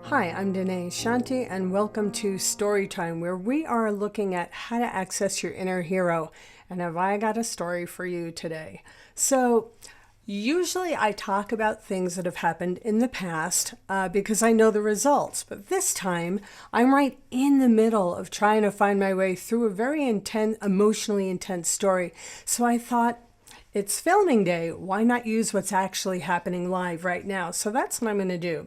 Hi, I'm Danae, Shanti, and welcome to Storytime, where we are looking at how to access your inner hero. And have I got a story for you today? So, usually I talk about things that have happened in the past because I know the results. But this time, I'm right in the middle of trying to find my way through a very emotionally intense story. So I thought, it's filming day. Why not use what's actually happening live right now? So that's what I'm going to do.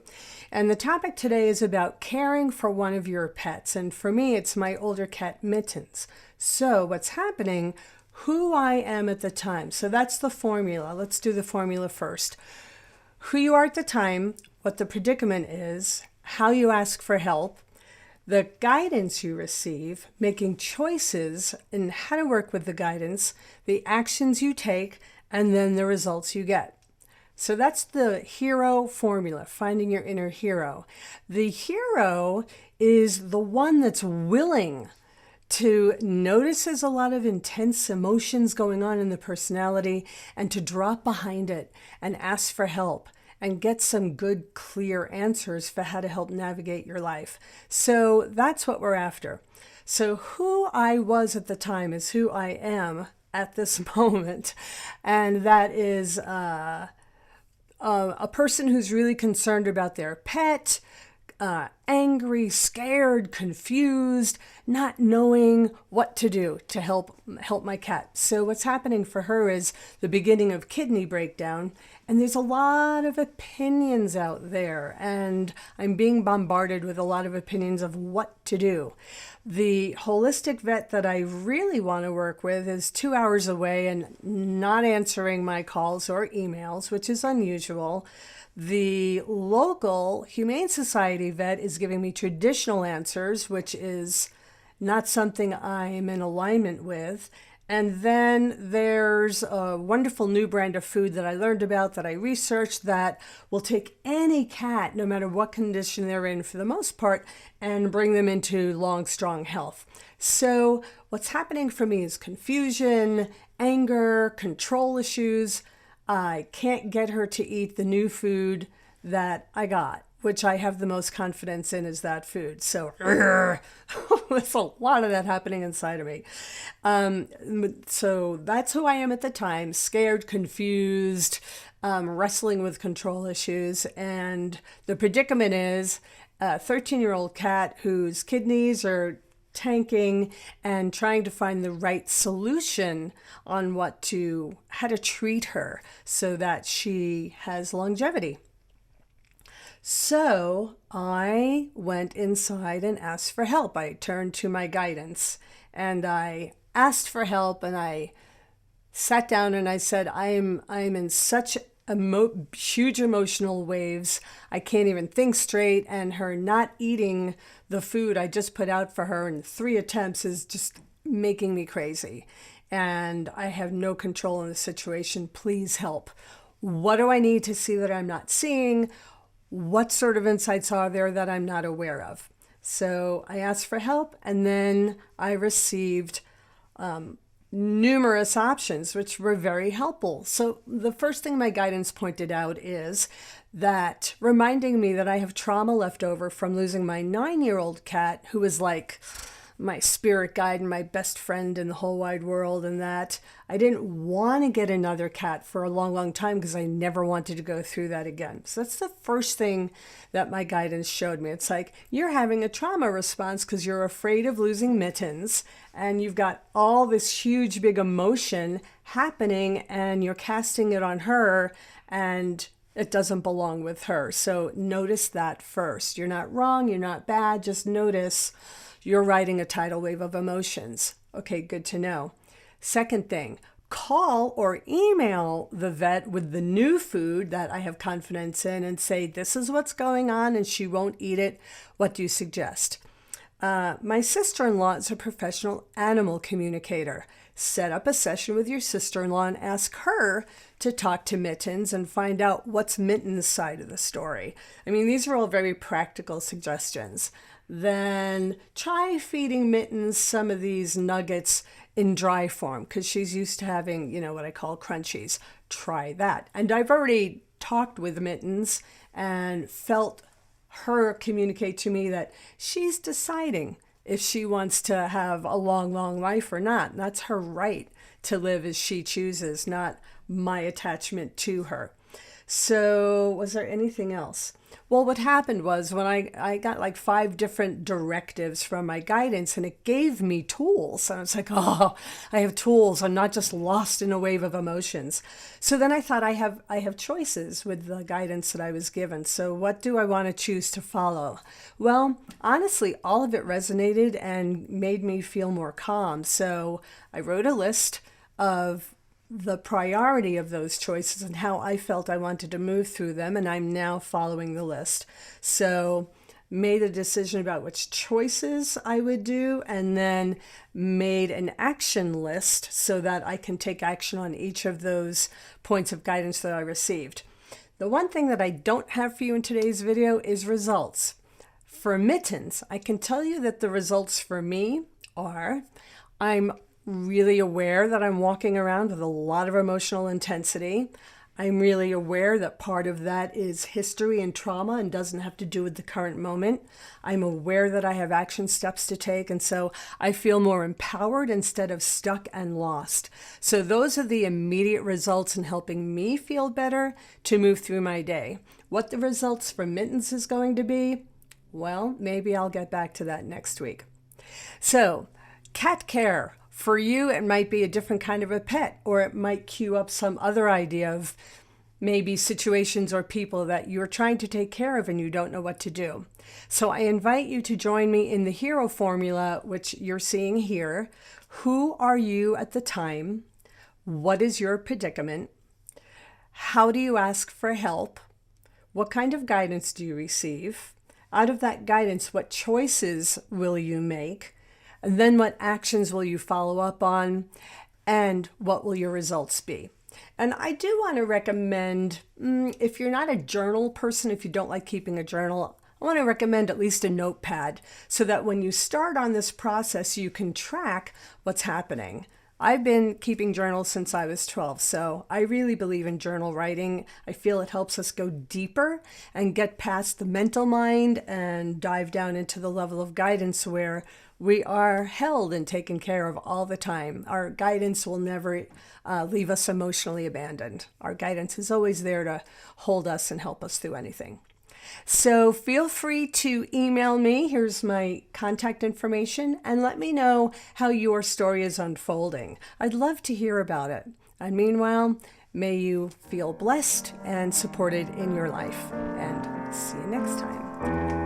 And the topic today is about caring for one of your pets. And for me, it's my older cat, Mittens. So what's happening, who I am at the time. So that's the formula. Let's do the formula first. Who you are at the time, what the predicament is, how you ask for help, the guidance you receive, making choices in how to work with the guidance, the actions you take, and then the results you get. So that's the hero formula, finding your inner hero. The hero is the one that's willing to notices a lot of intense emotions going on in the personality and to drop behind it and ask for help and get some good, clear answers for how to help navigate your life. So that's what we're after. So who I was at the time is who I am at this moment. And that is a person who's really concerned about their pet, angry, scared, confused, not knowing what to do to help my cat. So what's happening for her is the beginning of kidney breakdown, and there's a lot of opinions out there, and I'm being bombarded with a lot of opinions of what to do. The holistic vet that I really want to work with is 2 hours away and not answering my calls or emails, which is unusual. The local Humane Society vet is giving me traditional answers, which is not something I'm in alignment with. And then there's a wonderful new brand of food that I learned about, that I researched, that will take any cat, no matter what condition they're in for the most part, and bring them into long, strong health. So what's happening for me is confusion, anger, control issues. I can't get her to eat the new food that I got, which I have the most confidence in is that food. So there's a lot of that happening inside of me. So that's who I am at the time, scared, confused, wrestling with control issues. And the predicament is a 13-year-old cat whose kidneys are tanking and trying to find the right solution on how to treat her so that she has longevity. So I went inside and asked for help. I turned to my guidance and I asked for help, and I sat down and I said, I'm in such huge emotional waves. I can't even think straight, and her not eating the food I just put out for her in 3 attempts is just making me crazy. And I have no control in the situation. Please help. What do I need to see that I'm not seeing? What sort of insights are there that I'm not aware of? So I asked for help, and then I received numerous options, which were very helpful. So the first thing my guidance pointed out is that reminding me that I have trauma left over from losing my 9-year-old cat, who was like my spirit guide and my best friend in the whole wide world, and that I didn't want to get another cat for a long, long time because I never wanted to go through that again. So that's the first thing that my guidance showed me. It's like, you're having a trauma response because you're afraid of losing Mittens, and you've got all this huge, big emotion happening, and you're casting it on her, and it doesn't belong with her. So notice that first. You're not wrong, you're not bad, just notice you're riding a tidal wave of emotions. Okay, good to know. Second thing, call or email the vet with the new food that I have confidence in and say, this is what's going on and she won't eat it. What do you suggest? My sister-in-law is a professional animal communicator. Set up a session with your sister-in-law and ask her to talk to Mittens and find out what's Mittens' side of the story. I mean, these are all very practical suggestions. Then try feeding Mittens some of these nuggets in dry form because she's used to having, what I call crunchies. Try that. And I've already talked with Mittens and felt her communicate to me that she's deciding if she wants to have a long, long life or not. That's her right to live as she chooses, not my attachment to her. So was there anything else? Well, what happened was when I got like 5 different directives from my guidance, and it gave me tools. And I was like, oh, I have tools. I'm not just lost in a wave of emotions. So then I thought I have choices with the guidance that I was given. So what do I want to choose to follow? Well, honestly, all of it resonated and made me feel more calm. So I wrote a list of the priority of those choices and how I felt I wanted to move through them, and I'm now following the list. So made a decision about which choices I would do, and then made an action list so that I can take action on each of those points of guidance that I received. The one thing that I don't have for you in today's video is results. For Mittens, I can tell you that the results for me are I'm really aware that I'm walking around with a lot of emotional intensity. I'm really aware that part of that is history and trauma and doesn't have to do with the current moment. I'm aware that I have action steps to take, and so I feel more empowered instead of stuck and lost. So those are the immediate results in helping me feel better to move through my day. What the results for Mittens is going to be, well, maybe I'll get back to that next week. So, cat care. For you, it might be a different kind of a pet, or it might cue up some other idea of maybe situations or people that you're trying to take care of and you don't know what to do. So I invite you to join me in the hero formula, which you're seeing here. Who are you at the time? What is your predicament? How do you ask for help? What kind of guidance do you receive? Out of that guidance, what choices will you make? And then what actions will you follow up on, and what will your results be? And I do want to recommend, if you're not a journal person, if you don't like keeping a journal, I want to recommend at least a notepad so that when you start on this process, you can track what's happening. I've been keeping journals since I was 12, so I really believe in journal writing. I feel it helps us go deeper and get past the mental mind and dive down into the level of guidance where we are held and taken care of all the time. Our guidance will never leave us emotionally abandoned. Our guidance is always there to hold us and help us through anything. So feel free to email me. Here's my contact information, and let me know how your story is unfolding. I'd love to hear about it. And meanwhile, may you feel blessed and supported in your life. And see you next time.